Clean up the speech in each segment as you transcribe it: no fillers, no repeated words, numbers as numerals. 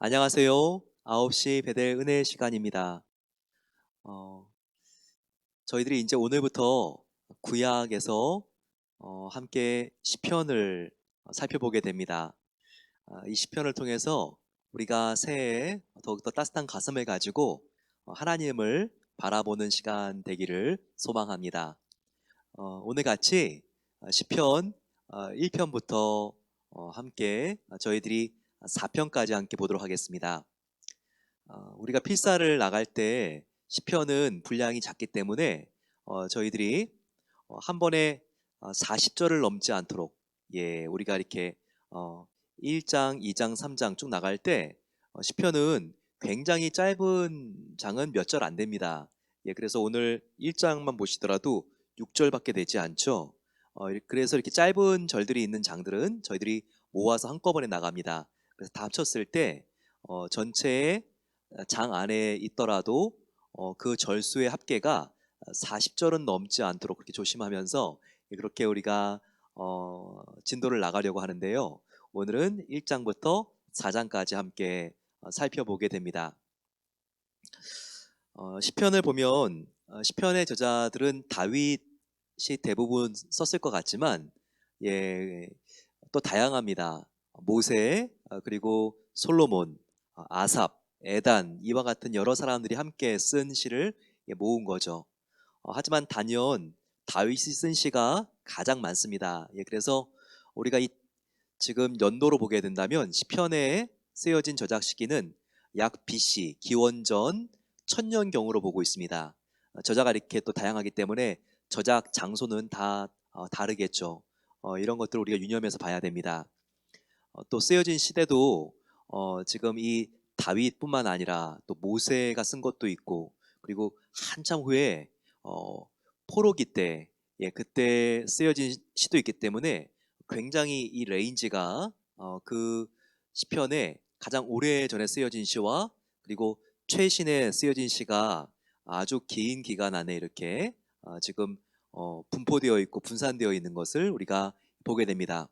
안녕하세요. 9시 베델 은혜 시간입니다. 어, 저희들이 이제 오늘부터 구약에서 함께 시편을 살펴보게 됩니다. 이 시편을 통해서 우리가 새해에 더욱더 따뜻한 가슴을 가지고 하나님을 바라보는 시간 되기를 소망합니다. 오늘 같이 시편 1편부터 함께 저희들이 4편까지 함께 보도록 하겠습니다. 우리가 필사를 나갈 때 시편은 분량이 작기 때문에 저희들이 한 번에 40절을 넘지 않도록, 우리가 이렇게 1장, 2장, 3장 쭉 나갈 때 시편은 굉장히 짧은 장은 몇 절 안 됩니다. 그래서 오늘 1장만 보시더라도 6절밖에 되지 않죠. 그래서 이렇게 짧은 절들이 있는 장들은 저희들이 모아서 한꺼번에 나갑니다. 그래서 다 합쳤을 때 전체의 장 안에 있더라도 그 절수의 합계가 40절은 넘지 않도록 그렇게 조심하면서 그렇게 우리가 진도를 나가려고 하는데요. 오늘은 1장부터 4장까지 함께 살펴보게 됩니다. 시편을 보면 시편의 저자들은 다윗이 대부분 썼을 것 같지만 또 다양합니다. 모세, 그리고 솔로몬, 아삽, 에단 이와 같은 여러 사람들이 함께 쓴 시를 모은 거죠. 하지만 단연 다윗이 쓴 시가 가장 많습니다. 그래서 우리가 지금 연도로 보게 된다면 시편에 쓰여진 저작 시기는 약 BC 기원전 1000년경으로 보고 있습니다. 저자가 이렇게 또 다양하기 때문에 저작 장소는 다 다르겠죠. 이런 것들을 우리가 유념해서 봐야 됩니다. 또 쓰여진 시대도 지금 이 다윗뿐만 아니라 또 모세가 쓴 것도 있고, 그리고 한참 후에 어, 포로기 때 그때 쓰여진 시도 있기 때문에 굉장히 이 레인지가 그 시편에 가장 오래전에 쓰여진 시와 그리고 최신에 쓰여진 시가 아주 긴 기간 안에 이렇게 지금 분포되어 있고 분산되어 있는 것을 우리가 보게 됩니다.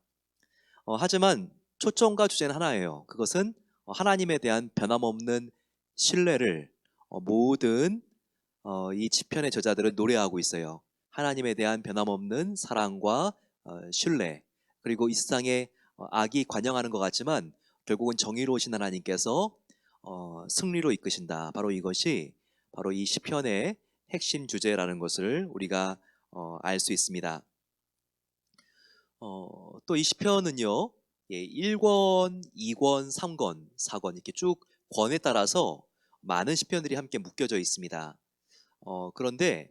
하지만 초점과 주제는 하나예요. 그것은 하나님에 대한 변함없는 신뢰를 모든 이 시편의 저자들은 노래하고 있어요. 하나님에 대한 변함없는 사랑과 신뢰, 그리고 이 세상에 악이 관영하는 것 같지만 결국은 정의로우신 하나님께서 승리로 이끄신다. 바로 이것이 바로 이 시편의 핵심 주제라는 것을 우리가 알 수 있습니다. 또 이 시편은요, 1권, 2권, 3권, 4권 이렇게 쭉 권에 따라서 많은 시편들이 함께 묶여져 있습니다. 그런데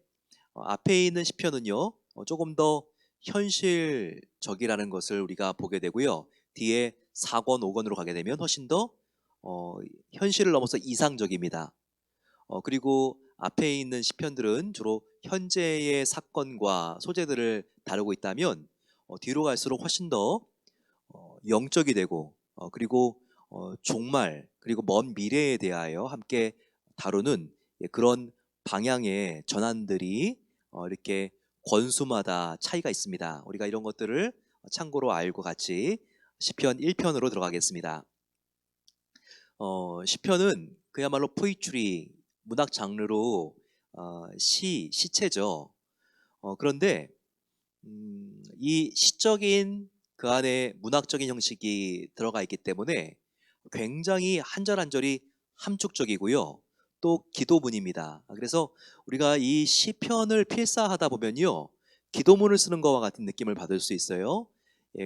앞에 있는 시편은요, 조금 더 현실적이라는 것을 우리가 보게 되고요. 뒤에 4권, 5권으로 가게 되면 훨씬 더 현실을 넘어서 이상적입니다. 그리고 앞에 있는 시편들은 주로 현재의 사건과 소재들을 다루고 있다면 뒤로 갈수록 훨씬 더 영적이 되고 그리고 종말 그리고 먼 미래에 대하여 함께 다루는 그런 방향의 전환들이 이렇게 권수마다 차이가 있습니다. 우리가 이런 것들을 참고로 알고 같이 시편 1편으로 들어가겠습니다. 시편은 그야말로 포이트리 문학 장르로 시체죠. 그런데 이 시적인 그 안에 문학적인 형식이 들어가 있기 때문에 굉장히 한 절 한 절이 함축적이고요. 또 기도문입니다. 그래서 우리가 이 시편을 필사하다 보면요, 기도문을 쓰는 것과 같은 느낌을 받을 수 있어요.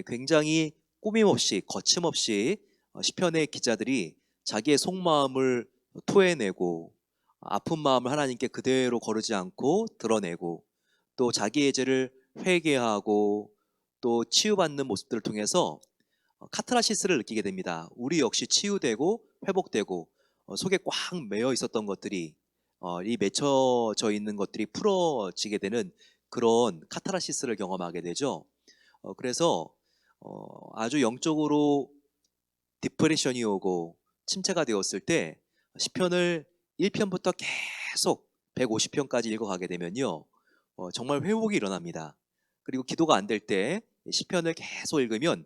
굉장히 꾸밈없이 거침없이 시편의 기자들이 자기의 속마음을 토해내고 아픈 마음을 하나님께 그대로 거르지 않고 드러내고 또 자기의 죄를 회개하고 또 치유받는 모습들을 통해서 카타르시스를 느끼게 됩니다. 우리 역시 치유되고 회복되고 속에 꽉 매여 있었던 것들이 이 맺혀져 있는 것들이 풀어지게 되는 그런 카타르시스를 경험하게 되죠. 그래서 아주 영적으로 디프레션이 오고 침체가 되었을 때 시편을 1편부터 계속 150편까지 읽어가게 되면요, 정말 회복이 일어납니다. 그리고 기도가 안 될 때 시편을 계속 읽으면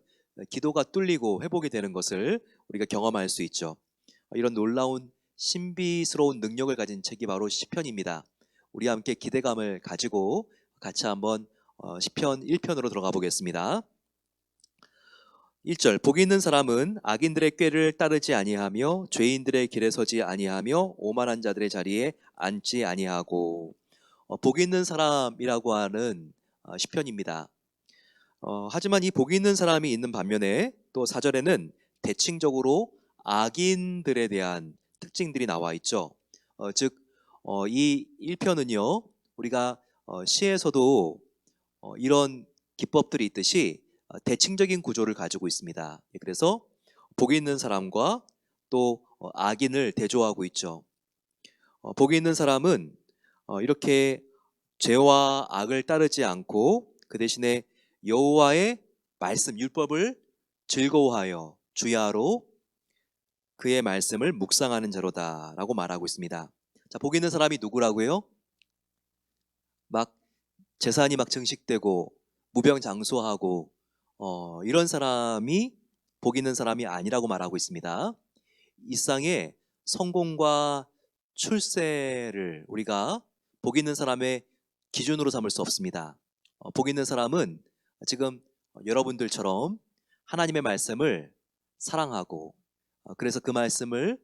기도가 뚫리고 회복이 되는 것을 우리가 경험할 수 있죠. 이런 놀라운 신비스러운 능력을 가진 책이 바로 시편입니다. 우리 함께 기대감을 가지고 같이 한번 시편 1편으로 들어가 보겠습니다. 1절 복 있는 사람은 악인들의 꾀를 따르지 아니하며 죄인들의 길에 서지 아니하며 오만한 자들의 자리에 앉지 아니하고 복 있는 사람이라고 하는 시편입니다. 하지만 이 복 있는 사람이 있는 반면에 또 4절에는 대칭적으로 악인들에 대한 특징들이 나와 있죠. 즉, 이 1편은요, 우리가 시에서도 이런 기법들이 있듯이 대칭적인 구조를 가지고 있습니다. 그래서 복이 있는 사람과 또 악인을 대조하고 있죠. 복이 있는 사람은 이렇게 죄와 악을 따르지 않고 그 대신에 여호와의 말씀, 율법을 즐거워하여 주야로 그의 말씀을 묵상하는 자로다라고 말하고 있습니다. 자, 복 있는 사람이 누구라고요? 막 재산이 막 증식되고 무병장수하고 이런 사람이 복 있는 사람이 아니라고 말하고 있습니다. 이 세상에 성공과 출세를 우리가 복 있는 사람의 기준으로 삼을 수 없습니다. 복 있는 사람은 지금 여러분들처럼 하나님의 말씀을 사랑하고 그래서 그 말씀을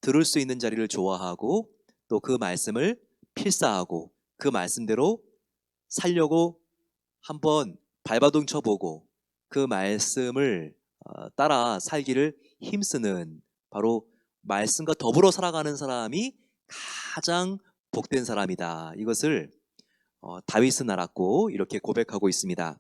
들을 수 있는 자리를 좋아하고 또 그 말씀을 필사하고 그 말씀대로 살려고 한번 발버둥 쳐보고 그 말씀을 따라 살기를 힘쓰는 바로 말씀과 더불어 살아가는 사람이 가장 복된 사람이다. 이것을 다윗은 알았고 이렇게 고백하고 있습니다.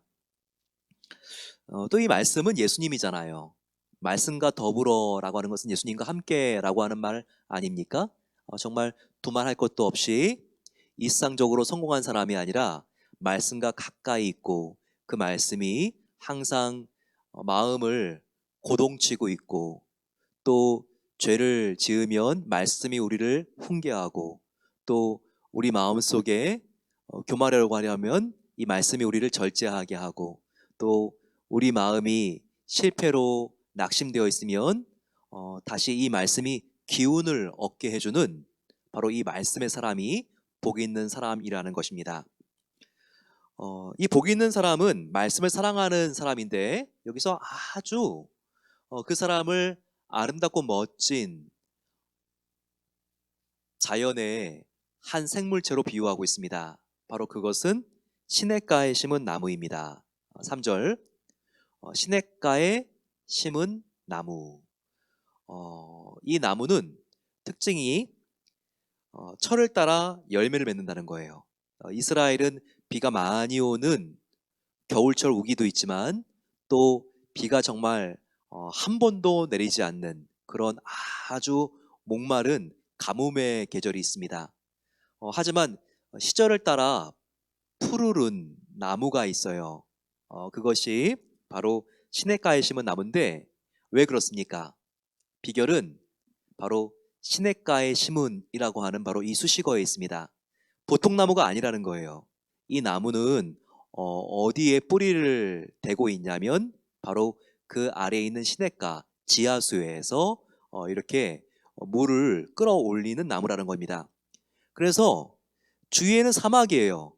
또 이 말씀은 예수님이잖아요. 말씀과 더불어라고 하는 것은 예수님과 함께라고 하는 말 아닙니까? 정말 두말할 것도 없이 일상적으로 성공한 사람이 아니라 말씀과 가까이 있고 그 말씀이 항상 마음을 고동치고 있고 또 죄를 지으면 말씀이 우리를 훈계하고 또 우리 마음속에 교만하려고 하려면 이 말씀이 우리를 절제하게 하고 또 우리 마음이 실패로 낙심되어 있으면 다시 이 말씀이 기운을 얻게 해주는 바로 이 말씀의 사람이 복 있는 사람이라는 것입니다. 이 복 있는 사람은 말씀을 사랑하는 사람인데 여기서 아주 그 사람을 아름답고 멋진 자연의 한 생물체로 비유하고 있습니다. 바로 그것은 시냇가에 심은 나무입니다. 3절 시냇가에 심은 나무. 이 나무는 특징이 철을 따라 열매를 맺는다는 거예요. 이스라엘은 비가 많이 오는 겨울철 우기도 있지만 또 비가 정말 한 번도 내리지 않는 그런 아주 목마른 가뭄의 계절이 있습니다. 하지만 시절을 따라 푸르른 나무가 있어요. 그것이 바로 시냇가에 심은 나무인데 왜 그렇습니까? 비결은 바로 시냇가에 심은이라고 하는 바로 이 수식어에 있습니다. 보통 나무가 아니라는 거예요. 이 나무는 어디에 뿌리를 대고 있냐면 바로 그 아래에 있는 시냇가 지하수에서 이렇게 물을 끌어올리는 나무라는 겁니다. 그래서 주위에는 사막이에요.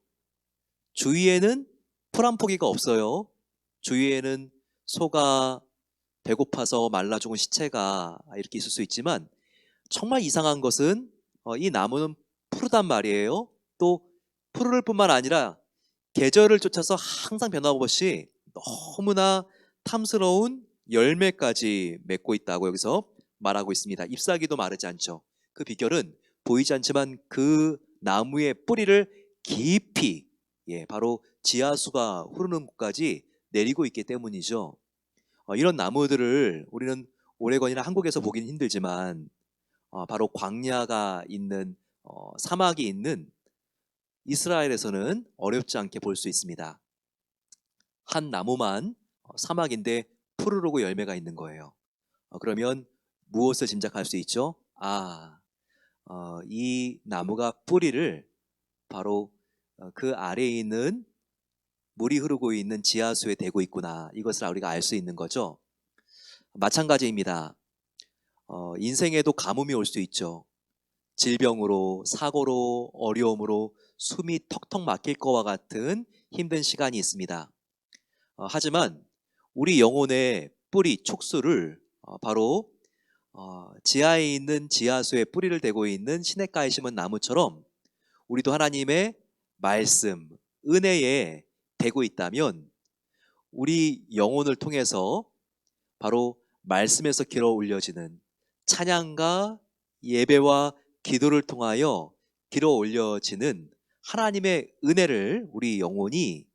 주위에는 풀 한 포기가 없어요. 주위에는 소가 배고파서 말라 죽은 시체가 이렇게 있을 수 있지만 정말 이상한 것은 이 나무는 푸르단 말이에요. 또 푸르를 뿐만 아니라 계절을 쫓아서 항상 변함없이 너무나 탐스러운 열매까지 맺고 있다고 여기서 말하고 있습니다. 잎사귀도 마르지 않죠. 그 비결은 보이지 않지만 그 나무의 뿌리를 깊이 바로 지하수가 흐르는 곳까지 내리고 있기 때문이죠. 이런 나무들을 우리는 오레곤이나 한국에서 보기는 힘들지만 바로 광야가 있는 사막이 있는 이스라엘에서는 어렵지 않게 볼 수 있습니다. 한 나무만 사막인데 푸르르고 열매가 있는 거예요. 그러면 무엇을 짐작할 수 있죠? 이 나무가 뿌리를 바로 그 아래에 있는 물이 흐르고 있는 지하수에 대고 있구나. 이것을 우리가 알 수 있는 거죠. 마찬가지입니다. 인생에도 가뭄이 올 수 있죠. 질병으로, 사고로, 어려움으로 숨이 턱턱 막힐 것과 같은 힘든 시간이 있습니다. 하지만 우리 영혼의 뿌리, 촉수를 바로 지하에 있는 지하수에 뿌리를 대고 있는 시냇가에 심은 나무처럼 우리도 하나님의 말씀, 은혜에 대고 있다면 우리 영혼을 통해서 바로 말씀에서 길어 올려지는 찬양과 예배와 기도를 통하여 길어 올려지는 하나님의 은혜를 우리 영혼이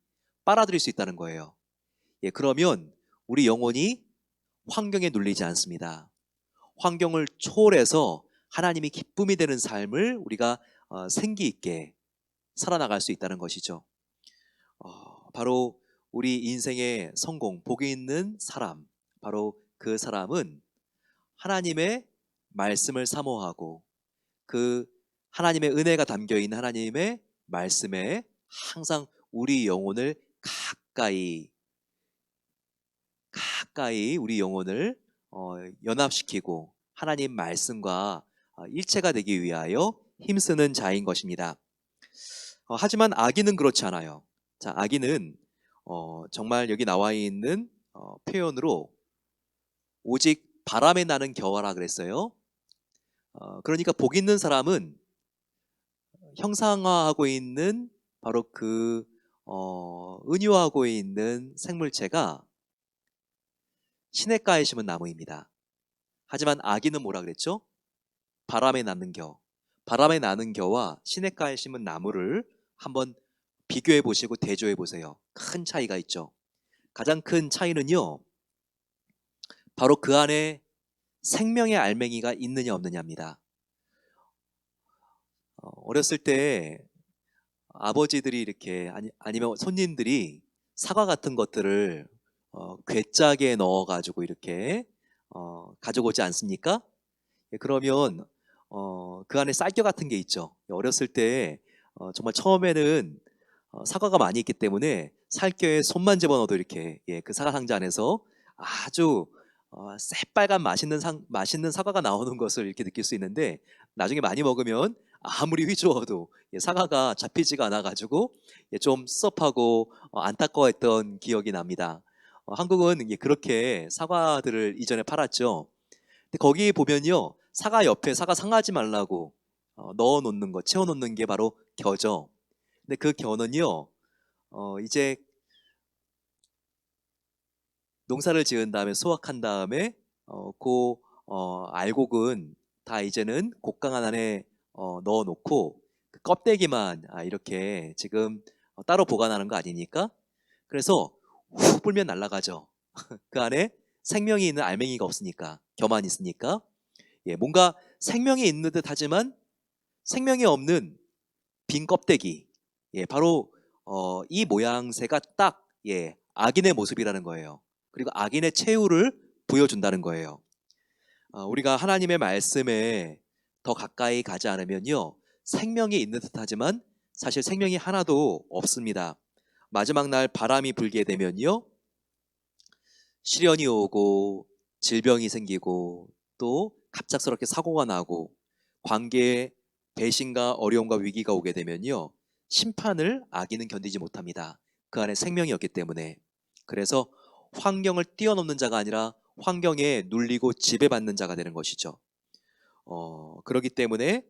빨아들일 수 있다는 거예요. 예, 그러면 우리 영혼이 환경에 눌리지 않습니다. 환경을 초월해서 하나님이 기쁨이 되는 삶을 우리가 생기 있게 살아나갈 수 있다는 것이죠. 바로 우리 인생의 성공, 복이 있는 사람, 바로 그 사람은 하나님의 말씀을 사모하고 그 하나님의 은혜가 담겨 있는 하나님의 말씀에 항상 우리 영혼을 가까이 우리 영혼을 연합시키고 하나님 말씀과 일체가 되기 위하여 힘쓰는 자인 것입니다. 하지만 악인은 그렇지 않아요. 자, 악인은 정말 여기 나와 있는 표현으로 오직 바람에 나는 겨와라 그랬어요. 그러니까 복 있는 사람은 형상화하고 있는 바로 그 은유하고 있는 생물체가 시냇가에 심은 나무입니다. 하지만 악인은 뭐라 그랬죠? 바람에 나는 겨. 바람에 나는 겨와 시냇가에 심은 나무를 한번 비교해 보시고 대조해 보세요. 큰 차이가 있죠. 가장 큰 차이는요, 바로 그 안에 생명의 알맹이가 있느냐 없느냐입니다. 어렸을 때 아버지들이 이렇게 아니면 손님들이 사과 같은 것들을 괴짝에 넣어가지고 이렇게 가져오지 않습니까? 예, 그러면 그 안에 쌀겨 같은 게 있죠. 어렸을 때 정말 처음에는 사과가 많이 있기 때문에 살겨에 손만 집어넣어도 이렇게 그 사과 상자 안에서 아주 새빨간 맛있는 사과가 나오는 것을 이렇게 느낄 수 있는데 나중에 많이 먹으면 아무리 휘저어도 사과가 잡히지가 않아가지고 좀 섭하고 안타까워했던 기억이 납니다. 한국은 그렇게 사과들을 이전에 팔았죠. 근데 거기 보면요, 사과 옆에 사과 상하지 말라고 넣어놓는 거, 채워놓는 게 바로 겨죠. 근데 그 겨는요, 이제 농사를 지은 다음에 수확한 다음에 알곡은 다 이제는 곡강 안에 넣어놓고 그 껍데기만 이렇게 지금 따로 보관하는 거 아닙니까? 그래서 훅 불면 날아가죠. 그 안에 생명이 있는 알맹이가 없으니까, 겨만 있으니까. 예, 뭔가 생명이 있는 듯 하지만 생명이 없는 빈 껍데기. 예, 바로 이 모양새가 딱 악인의 모습이라는 거예요. 그리고 악인의 최후를 보여준다는 거예요. 우리가 하나님의 말씀에 더 가까이 가지 않으면요, 생명이 있는 듯하지만 사실 생명이 하나도 없습니다. 마지막 날 바람이 불게 되면요, 시련이 오고 질병이 생기고 또 갑작스럽게 사고가 나고 관계에 배신과 어려움과 위기가 오게 되면요, 심판을 악인은 견디지 못합니다. 그 안에 생명이 없기 때문에. 그래서 환경을 뛰어넘는 자가 아니라 환경에 눌리고 지배받는 자가 되는 것이죠. 그렇기 때문에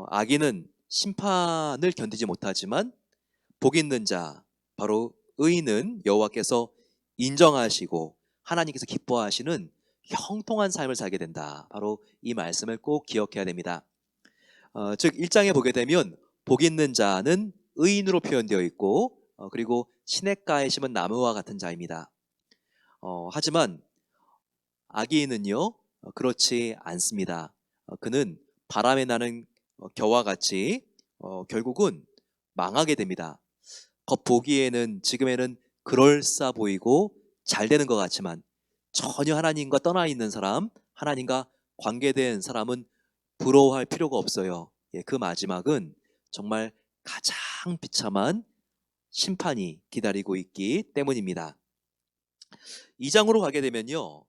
악인은 심판을 견디지 못하지만 복 있는 자, 바로 의인은 여호와께서 인정하시고 하나님께서 기뻐하시는 형통한 삶을 살게 된다. 바로 이 말씀을 꼭 기억해야 됩니다. 즉 1장에 보게 되면 복 있는 자는 의인으로 표현되어 있고 그리고 시냇가에 심은 나무와 같은 자입니다. 하지만 악인은요, 그렇지 않습니다. 그는 바람에 나는 겨와 같이 결국은 망하게 됩니다. 겉보기에는 지금에는 그럴싸 보이고 잘 되는 것 같지만 전혀 하나님과 떠나 있는 사람, 하나님과 관계된 사람은 부러워할 필요가 없어요. 예, 그 마지막은 정말 가장 비참한 심판이 기다리고 있기 때문입니다. 2장으로 가게 되면요,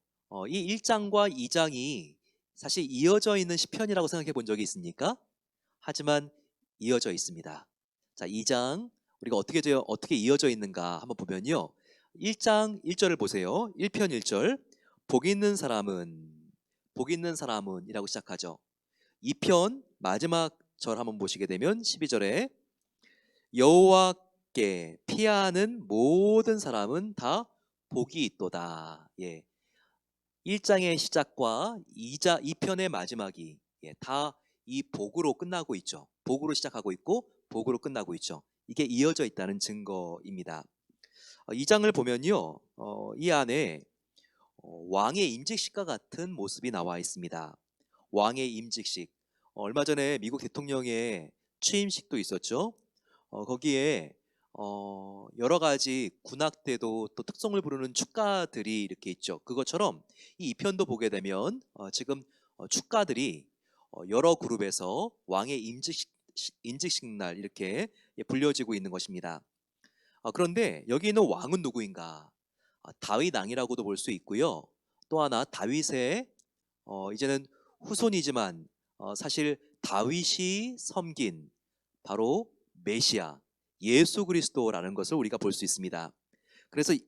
이 1장과 2장이 사실 이어져 있는 시편이라고 생각해 본 적이 있습니까? 하지만 이어져 있습니다. 자, 2장 우리가 어떻게 이어져 있는가 한번 보면요. 1장 1절을 보세요. 1편 1절. 복 있는 사람은이라고 시작하죠. 2편 마지막 절 한번 보시게 되면 12절에 여호와께 피하는 모든 사람은 다 복이 있도다. 예. 1장의 시작과 2편의 마지막이 다 이 복으로 끝나고 있죠. 복으로 시작하고 있고 복으로 끝나고 있죠. 이게 이어져 있다는 증거입니다. 2장을 보면요. 이 안에 왕의 임직식과 같은 모습이 나와 있습니다. 왕의 임직식. 얼마 전에 미국 대통령의 취임식도 있었죠. 거기에 여러 가지 군악대도 또 특성을 부르는 축가들이 이렇게 있죠. 그것처럼 이 2편도 보게 되면 지금 축가들이 여러 그룹에서 왕의 임직식 날 이렇게 불려지고 있는 것입니다. 그런데 여기 있는 왕은 누구인가? 다윗 왕이라고도 볼 수 있고요. 또 하나 다윗의 이제는 후손이지만 사실 다윗이 섬긴 바로 메시아 예수 그리스도라는 것을 우리가 볼 수 있습니다. 그래서 이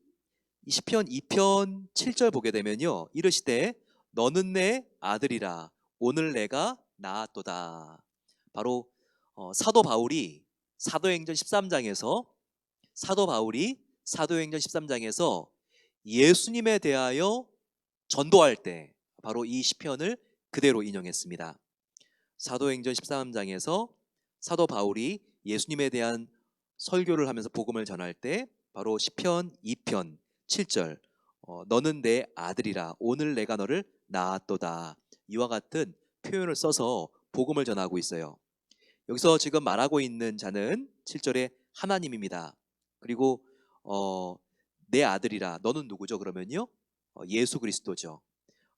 시편 2편 7절 보게 되면요. 이르시되 너는 내 아들이라 오늘 내가 낳았도다. 바로 사도 바울이 사도행전 13장에서 예수님에 대하여 전도할 때 바로 이 시편을 그대로 인용했습니다. 사도행전 13장에서 사도 바울이 예수님에 대한 설교를 하면서 복음을 전할 때 바로 시편 2편 7절 너는 내 아들이라 오늘 내가 너를 낳았도다. 이와 같은 표현을 써서 복음을 전하고 있어요. 여기서 지금 말하고 있는 자는 7절에 하나님입니다. 그리고 내 아들이라 너는 누구죠? 그러면요 예수 그리스도죠.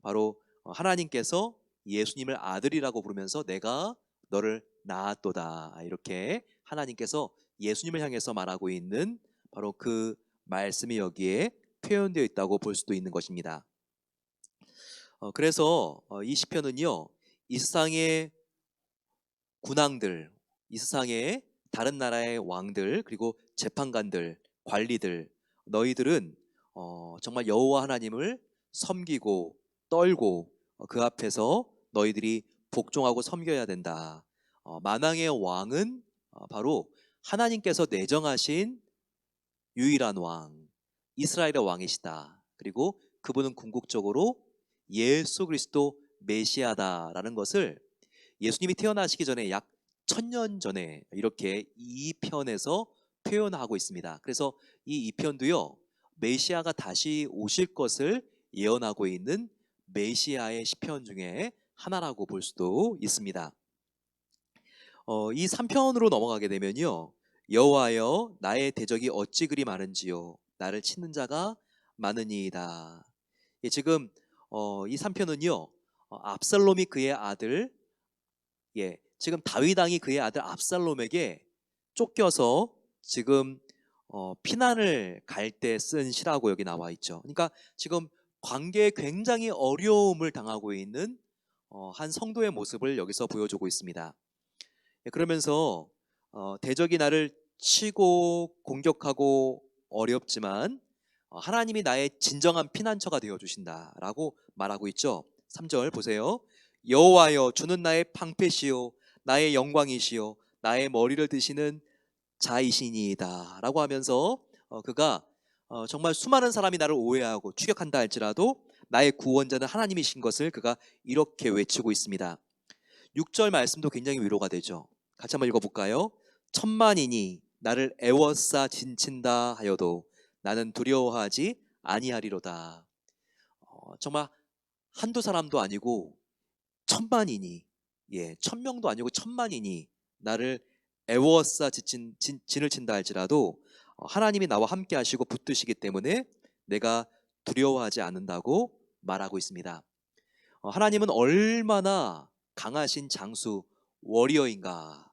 바로 하나님께서 예수님을 아들이라고 부르면서 내가 너를 낳았도다. 이렇게 하나님께서 예수님을 향해서 말하고 있는 바로 그 말씀이 여기에 표현되어 있다고 볼 수도 있는 것입니다. 그래서 이 시편은요 이 세상의 군왕들, 이 세상의 다른 나라의 왕들, 그리고 재판관들, 관리들, 너희들은 정말 여호와 하나님을 섬기고 떨고 그 앞에서 너희들이 복종하고 섬겨야 된다. 만왕의 왕은 바로 하나님께서 내정하신 유일한 왕, 이스라엘의 왕이시다. 그리고 그분은 궁극적으로 예수 그리스도 메시아다라는 것을 예수님이 태어나시기 전에 약 1000년 전에 이렇게 이 편에서 표현하고 있습니다. 그래서 이 2편도요 메시아가 다시 오실 것을 예언하고 있는 메시아의 시편 중에 하나라고 볼 수도 있습니다. 이 3편으로 넘어가게 되면요 여호와여 나의 대적이 어찌 그리 많은지요 나를 치는 자가 많으니이다. 지금 이 3편은요 압살롬이 그의 아들 지금 다윗 왕이 그의 아들 압살롬에게 쫓겨서 지금 피난을 갈 때 쓴 시라고 여기 나와 있죠. 그러니까 지금 관계에 굉장히 어려움을 당하고 있는 한 성도의 모습을 여기서 보여주고 있습니다. 그러면서 대적이 나를 치고 공격하고 어렵지만 하나님이 나의 진정한 피난처가 되어 주신다라고 말하고 있죠. 3절 보세요. 여호와여 주는 나의 방패시요 나의 영광이시요 나의 머리를 드시는 자이시니이다 라고 하면서 그가 정말 수많은 사람이 나를 오해하고 추격한다 할지라도 나의 구원자는 하나님이신 것을 그가 이렇게 외치고 있습니다. 6절 말씀도 굉장히 위로가 되죠. 같이 한번 읽어볼까요? 천만인이 나를 애워싸 진친다 하여도 나는 두려워하지 아니하리로다. 정말 한두 사람도 아니고 천만인이 1000명도 아니고 천만인이 나를 애워싸 진을 친다 할지라도 하나님이 나와 함께 하시고 붙드시기 때문에 내가 두려워하지 않는다고 말하고 있습니다. 하나님은 얼마나 강하신 장수 워리어인가.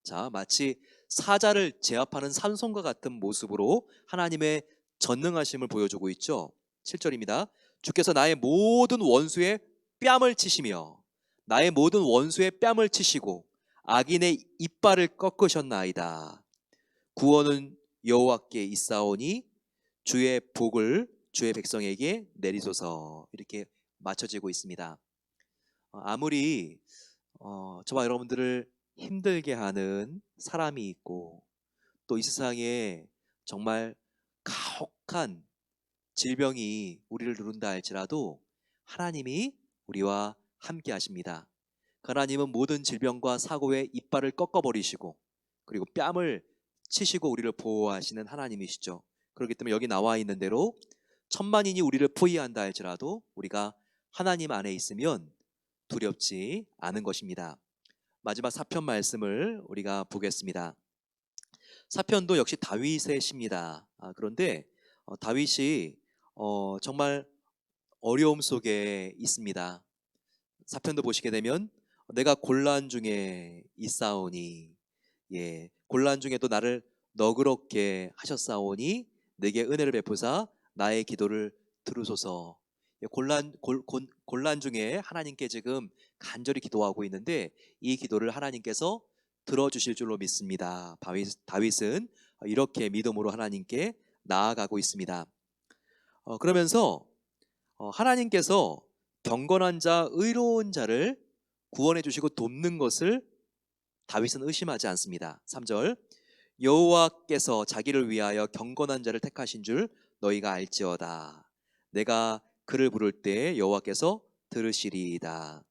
자, 마치 사자를 제압하는 삼손과 같은 모습으로 하나님의 전능하심을 보여주고 있죠. 7절입니다. 주께서 나의 모든 원수의 뺨을 치시며 나의 모든 원수의 뺨을 치시고 악인의 이빨을 꺾으셨나이다. 구원은 여호와께 있사오니 주의 복을 주의 백성에게 내리소서. 이렇게 맞춰지고 있습니다. 아무리 저와 여러분들을 힘들게 하는 사람이 있고 또 이 세상에 정말 가혹한 질병이 우리를 누른다 할지라도 하나님이 우리와 함께 하십니다. 하나님은 모든 질병과 사고의 이빨을 꺾어버리시고 그리고 뺨을 치시고 우리를 보호하시는 하나님이시죠. 그렇기 때문에 여기 나와 있는 대로 천만인이 우리를 포위한다 할지라도 우리가 하나님 안에 있으면 두렵지 않은 것입니다. 마지막 사편 말씀을 우리가 보겠습니다. 사편도 역시 다윗의 시입니다. 그런데 다윗이 정말 어려움 속에 있습니다. 사편도 보시게 되면 내가 곤란 중에 있사오니, 곤란 중에도 나를 너그럽게 하셨사오니 내게 은혜를 베푸사 나의 기도를 들으소서. 곤란 중에 하나님께 지금 간절히 기도하고 있는데 이 기도를 하나님께서 들어주실 줄로 믿습니다. 다윗은 이렇게 믿음으로 하나님께 나아가고 있습니다. 그러면서 하나님께서 경건한 자, 의로운 자를 구원해 주시고 돕는 것을 다윗은 의심하지 않습니다. 3절 여호와께서 자기를 위하여 경건한 자를 택하신 줄 너희가 알지어다. 내가 그를 부를 때 여호와께서 들으시리이다.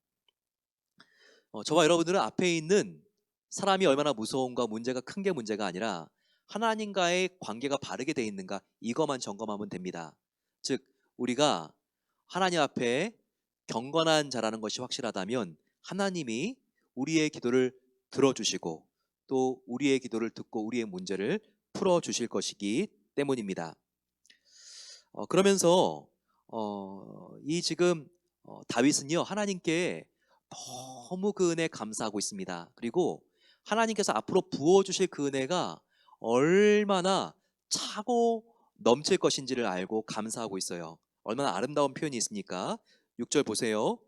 저와 여러분들은 앞에 있는 사람이 얼마나 무서운가 문제가 큰 게 문제가 아니라 하나님과의 관계가 바르게 돼 있는가 이것만 점검하면 됩니다. 즉 우리가 하나님 앞에 경건한 자라는 것이 확실하다면 하나님이 우리의 기도를 들어주시고 또 우리의 기도를 듣고 우리의 문제를 풀어주실 것이기 때문입니다. 그러면서 이 지금 다윗은요 하나님께 너무 그 은혜에 감사하고 있습니다. 그리고 하나님께서 앞으로 부어주실 그 은혜가 얼마나 차고 넘칠 것인지를 알고 감사하고 있어요. 얼마나 아름다운 표현이 있습니까? 6절 보세요.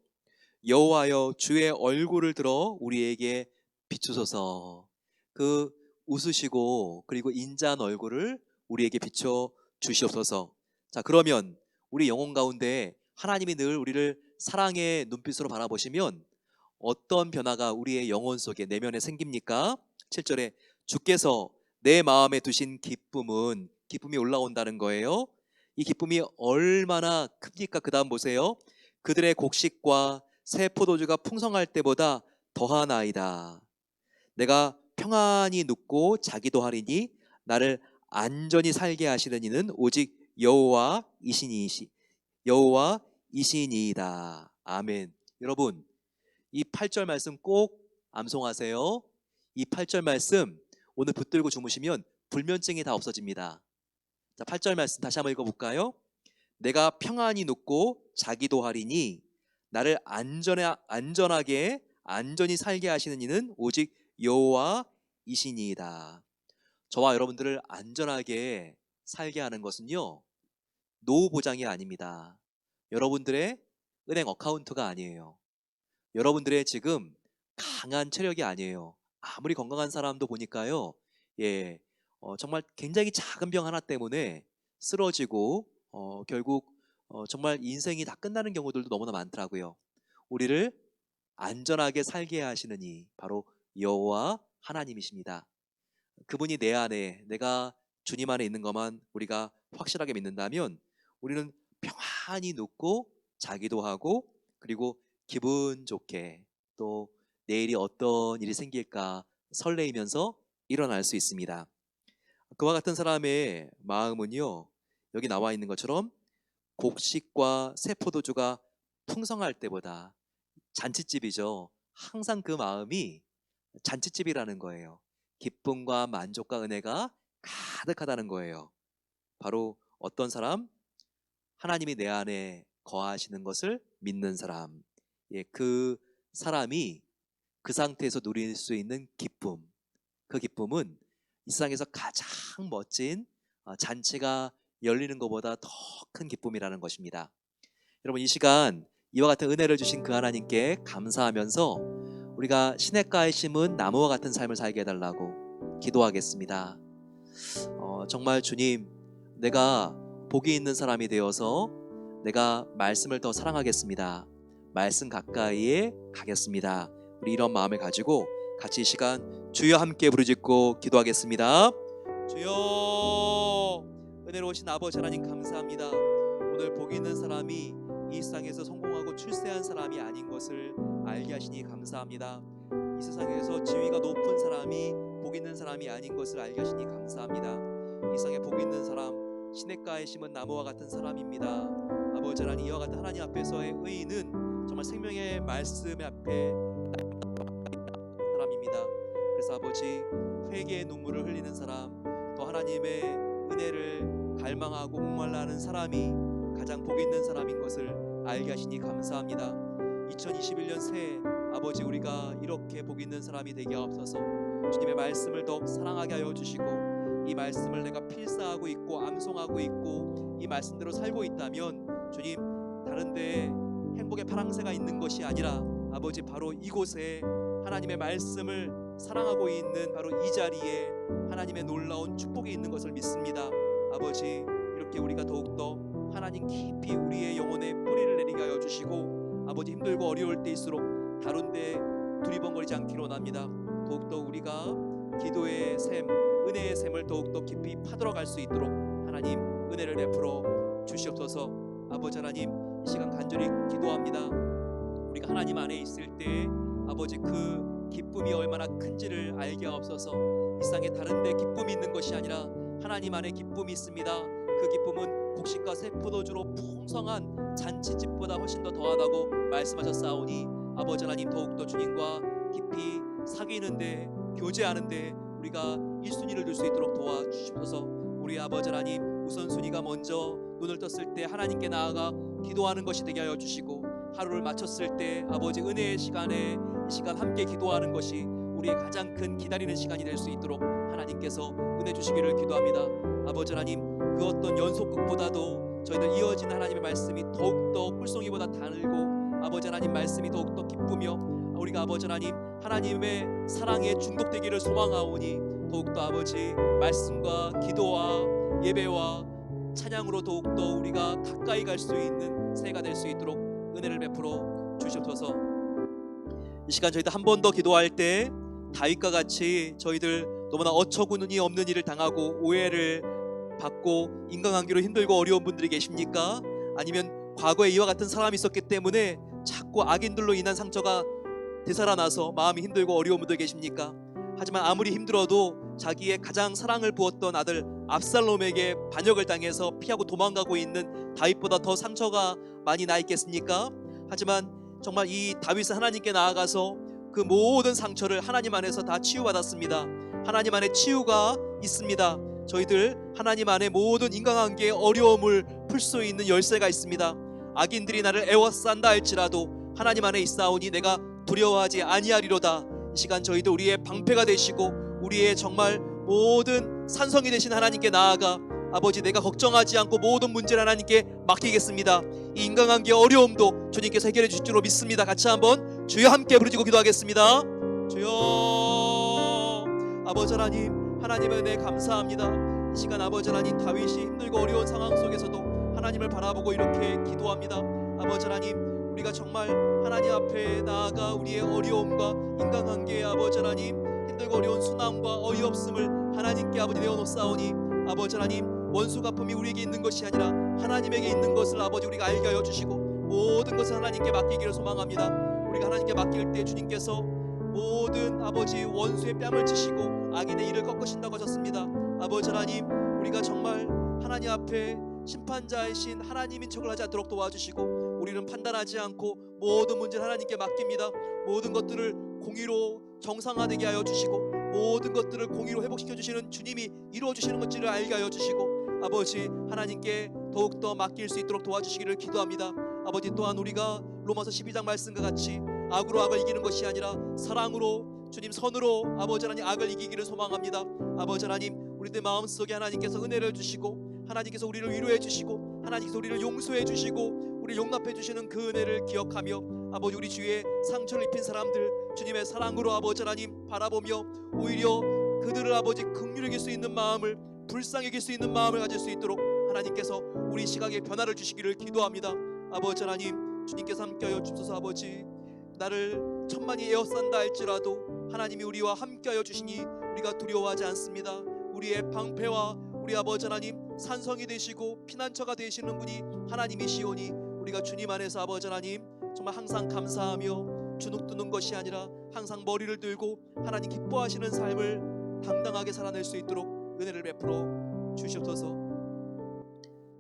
여호와여 주의 얼굴을 들어 우리에게 비추소서. 그 웃으시고 그리고 인자한 얼굴을 우리에게 비춰 주시옵소서. 자, 그러면 우리 영혼 가운데 하나님이 늘 우리를 사랑의 눈빛으로 바라보시면 어떤 변화가 우리의 영혼 속에 내면에 생깁니까? 7절에 주께서 내 마음에 두신 기쁨이 올라온다는 거예요. 이 기쁨이 얼마나 큽니까? 그 다음 보세요. 그들의 곡식과 새 포도주가 풍성할 때보다 더하나이다. 내가 평안히 눕고 자기도 하리니 나를 안전히 살게 하시는 이는 오직 여호와이시니이다. 아멘. 여러분 이 8절 말씀 꼭 암송하세요. 이 8절 말씀 오늘 붙들고 주무시면 불면증이 다 없어집니다. 자, 8절 말씀 다시 한번 읽어볼까요? 내가 평안히 눕고 자기도 하리니 나를 안전히 살게 하시는 이는 오직 여호와이시니이다. 저와 여러분들을 안전하게 살게 하는 것은요 노후 보장이 아닙니다. 여러분들의 은행 어카운트가 아니에요. 여러분들의 지금 강한 체력이 아니에요. 아무리 건강한 사람도 보니까요, 정말 굉장히 작은 병 하나 때문에 쓰러지고 결국 정말 인생이 다 끝나는 경우들도 너무나 많더라고요. 우리를 안전하게 살게 하시는 이 바로 여호와 하나님이십니다. 그분이 내 안에 내가 주님 안에 있는 것만 우리가 확실하게 믿는다면 우리는 평안히 눕고 자기도 하고 그리고 기분 좋게 또 내일이 어떤 일이 생길까 설레이면서 일어날 수 있습니다. 그와 같은 사람의 마음은요 여기 나와 있는 것처럼 곡식과 새 포도주가 풍성할 때보다 잔치집이죠. 항상 그 마음이 잔치집이라는 거예요. 기쁨과 만족과 은혜가 가득하다는 거예요. 바로 어떤 사람? 하나님이 내 안에 거하시는 것을 믿는 사람. 그 사람이 그 상태에서 누릴 수 있는 기쁨. 그 기쁨은 이 세상에서 가장 멋진 잔치가 열리는 것보다 더 큰 기쁨이라는 것입니다. 여러분 이 시간 이와 같은 은혜를 주신 그 하나님께 감사하면서 우리가 시냇가에 심은 나무와 같은 삶을 살게 해달라고 기도하겠습니다. 정말 주님, 내가 복이 있는 사람이 되어서 내가 말씀을 더 사랑하겠습니다. 말씀 가까이에 가겠습니다. 우리 이런 마음을 가지고 같이 이 시간 주여 함께 부르짖고 기도하겠습니다. 주여, 은혜로우신 아버지 하나님 감사합니다. 오늘 복이 있는 사람이 이 세상에서 성공하고 출세한 사람이 아닌 것을 알게 하시니 감사합니다. 이 세상에서 지위가 높은 사람이 복 있는 사람이 아닌 것을 알게 하시니 감사합니다. 이 세상에 복 있는 사람, 시냇가에 심은 나무와 같은 사람입니다. 아버지 하나님, 이와 같은 하나님 앞에서의 의인은 정말 생명의 말씀 앞에 사람입니다. 그래서 아버지, 회개의 눈물을 흘리는 사람, 또 하나님의 은혜를 갈망하고 목말라 하는 사람이 가장 복 있는 사람인 것을 알게 하시니 감사합니다. 2021년 새해 아버지, 우리가 이렇게 복 있는 사람이 되게 하옵소서. 주님의 말씀을 더욱 사랑하게 하여 주시고, 이 말씀을 내가 필사하고 있고 암송하고 있고 이 말씀대로 살고 있다면 주님, 다른 데에 행복의 파랑새가 있는 것이 아니라 아버지, 바로 이곳에 하나님의 말씀을 사랑하고 있는 바로 이 자리에 하나님의 놀라운 축복이 있는 것을 믿습니다. 아버지, 이렇게 우리가 더욱더 하나님 깊이 우리의 영혼에 뿌리를 내리게 하여 주시고, 아버지, 힘들고 어려울 때일수록 다른 데에 두리번거리지 않기로 원합니다. 더욱더 우리가 기도의 샘, 은혜의 샘을 더욱더 깊이 파들어갈 수 있도록 하나님 은혜를 베풀어 주시옵소서. 아버지 하나님, 이 시간 간절히 기도합니다. 우리가 하나님 안에 있을 때 아버지, 그 기쁨이 얼마나 큰지를 알게 하옵소서. 이 세상에 다른 데 기쁨이 있는 것이 아니라 하나님 안에 기쁨이 있습니다. 그 기쁨은 곡식과 새 포도주로 풍성한 잔치집보다 훨씬 더 더하다고 말씀하셨사오니 아버지 하나님, 더욱더 주님과 깊이 사귀는데, 교제하는데 우리가 1순위를 둘 수 있도록 도와주시옵소서. 우리 아버지 하나님, 우선순위가 먼저 눈을 떴을 때 하나님께 나아가 기도하는 것이 되게 하여 주시고, 하루를 마쳤을 때 아버지 은혜의 시간에 이 시간 함께 기도하는 것이 우리의 가장 큰 기다리는 시간이 될 수 있도록 하나님께서 은혜 주시기를 기도합니다. 아버지 하나님, 그 어떤 연속극보다도 저희들 이어진 하나님의 말씀이 더욱더 꿀송이보다 달고, 아버지 하나님 말씀이 더욱더 기쁘며, 우리가 아버지 하나님 하나님의 사랑에 중독되기를 소망하오니 더욱더 아버지 말씀과 기도와 예배와 찬양으로 더욱더 우리가 가까이 갈 수 있는 새해가 될 수 있도록 은혜를 베풀어 주시옵소서. 이 시간 저희들 한 번 더 기도할 때 다윗과 같이 저희들 너무나 어처구니 없는 일을 당하고 오해를 받고 인간관계로 힘들고 어려운 분들이 계십니까? 아니면 과거에 이와 같은 사람이 있었기 때문에 자꾸 악인들로 인한 상처가 되살아나서 마음이 힘들고 어려운 분들 계십니까? 하지만 아무리 힘들어도 자기의 가장 사랑을 부었던 아들 압살롬에게 반역을 당해서 피하고 도망가고 있는 다윗보다 더 상처가 많이 나 있겠습니까? 하지만 정말 이 다윗은 하나님께 나아가서 그 모든 상처를 하나님 안에서 다 치유받았습니다. 하나님 안에 치유가 있습니다. 저희들 하나님 안에 모든 인간관계의 어려움을 풀 수 있는 열쇠가 있습니다. 악인들이 나를 애워싼다 할지라도 하나님 안에 있사오니 내가 두려워하지 아니하리로다. 이 시간 저희도 우리의 방패가 되시고 우리의 정말 모든 산성이 되신 하나님께 나아가 아버지, 내가 걱정하지 않고 모든 문제를 하나님께 맡기겠습니다. 이 인간관계의 어려움도 주님께서 해결해 주실 줄로 믿습니다. 같이 한번 주여 함께 부르짖고 기도하겠습니다. 주여, 아버지 하나님, 하나님의 은혜 감사합니다. 이 시간 아버지 하나님, 다윗이 힘들고 어려운 상황 속에서도 하나님을 바라보고 이렇게 기도합니다. 아버지 하나님, 우리가 정말 하나님 앞에 나아가 우리의 어려움과 인간관계의 아버지 하나님, 힘들고 어려운 순환과 어이없음을 하나님께 아버지 내어놓사오니 아버지 하나님, 원수 갚음이 우리에게 있는 것이 아니라 하나님에게 있는 것을 아버지 우리가 알게 하여 주시고 모든 것을 하나님께 맡기기를 소망합니다. 우리가 하나님께 맡길 때 주님께서 모든 아버지 원수의 뺨을 치시고 악인의 일을 꺾으신다고 하셨습니다. 아버지 하나님, 우리가 정말 하나님 앞에 심판자이신 하나님인 척을 하지 않도록 도와주시고 우리는 판단하지 않고 모든 문제를 하나님께 맡깁니다. 모든 것들을 공의로 정상화되게 하여 주시고 모든 것들을 공의로 회복시켜 주시는 주님이 이루어 주시는 것들을 알게 하여 주시고 아버지 하나님께 더욱더 맡길 수 있도록 도와주시기를 기도합니다. 아버지, 또한 우리가 로마서 12장 말씀과 같이 악으로 악을 이기는 것이 아니라 사랑으로 주님 선으로 아버지 하나님 악을 이기기를 소망합니다. 아버지 하나님, 우리들 마음속에 하나님께서 은혜를 주시고 하나님께서 우리를 위로해 주시고 하나님께서 우리를 용서해 주시고 우리 용납해 주시는 그 은혜를 기억하며 아버지 우리 주위에 상처를 입힌 사람들 주님의 사랑으로 아버지 하나님 바라보며 오히려 그들을 아버지 긍휼히 여길 수 있는 마음을 불쌍히 여길 수 있는 마음을 가질 수 있도록 하나님께서 우리 시각에 변화를 주시기를 기도합니다. 아버지 하나님 주님께서 함께하여 주소서. 아버지 나를 천만이 에워싼다 할지라도 하나님이 우리와 함께하여 주시니 우리가 두려워하지 않습니다. 우리의 방패와 우리 아버지 하나님 산성이 되시고 피난처가 되시는 분이 하나님이시오니 우리가 주님 안에서 아버지 하나님 정말 항상 감사하며 주눅드는 것이 아니라 항상 머리를 들고 하나님 기뻐하시는 삶을 당당하게 살아낼 수 있도록 은혜를 베풀어 주시옵소서.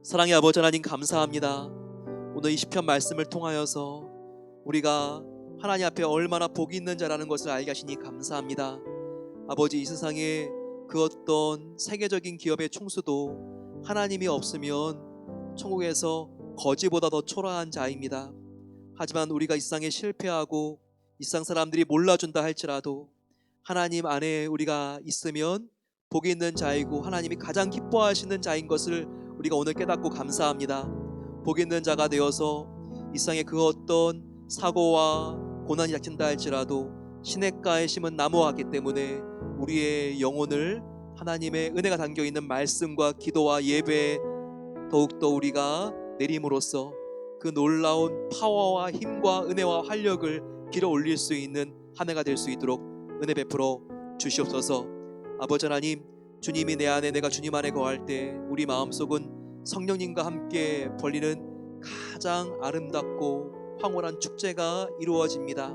사랑의 아버지 하나님 감사합니다. 오늘 이 시편 말씀을 통하여서 우리가 하나님 앞에 얼마나 복이 있는 자라는 것을 알게 하시니 감사합니다. 아버지 이 세상에 그 어떤 세계적인 기업의 총수도 하나님이 없으면 천국에서 거지보다 더 초라한 자입니다. 하지만 우리가 이 세상에 실패하고 이 세상 사람들이 몰라준다 할지라도 하나님 안에 우리가 있으면 복이 있는 자이고 하나님이 가장 기뻐하시는 자인 것을 우리가 오늘 깨닫고 감사합니다. 복이 있는 자가 되어서 이 세상에 그 어떤 사고와 고난이 닥친다 할지라도 시냇가에 심은 나무와 같기 때문에 우리의 영혼을 하나님의 은혜가 담겨있는 말씀과 기도와 예배에 더욱더 우리가 내림으로써 그 놀라운 파워와 힘과 은혜와 활력을 길어 올릴 수 있는 한 해가 될 수 있도록 은혜 베풀어 주시옵소서. 아버지 하나님 주님이 내 안에 내가 주님 안에 거할 때 우리 마음속은 성령님과 함께 벌리는 가장 아름답고 황홀한 축제가 이루어집니다.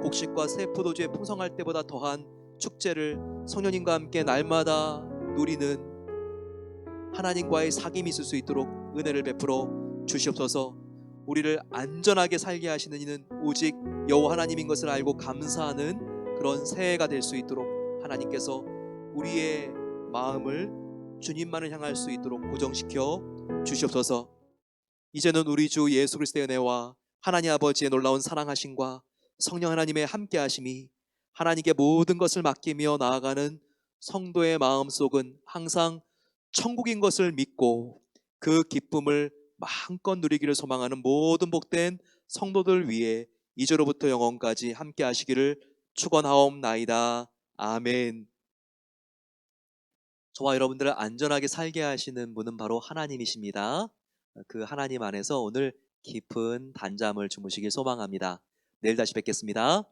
곡식과 새 포도주의 풍성할 때보다 더한 축제를 성령님과 함께 날마다 누리는 하나님과의 사귐이 있을 수 있도록 은혜를 베풀어 주시옵소서. 우리를 안전하게 살게 하시는 이는 오직 여호와 하나님인 것을 알고 감사하는 그런 새해가 될 수 있도록 하나님께서 우리의 마음을 주님만을 향할 수 있도록 고정시켜 주시옵소서. 이제는 우리 주 예수 그리스도의 은혜와 하나님 아버지의 놀라운 사랑하심과 성령 하나님의 함께하심이 하나님께 모든 것을 맡기며 나아가는 성도의 마음속은 항상 천국인 것을 믿고 그 기쁨을 마음껏 누리기를 소망하는 모든 복된 성도들 위해 이제로부터 영원까지 함께하시기를 축원하옵나이다. 아멘. 저와 여러분들을 안전하게 살게 하시는 분은 바로 하나님이십니다. 그 하나님 안에서 오늘 깊은 단잠을 주무시길 소망합니다. 내일 다시 뵙겠습니다.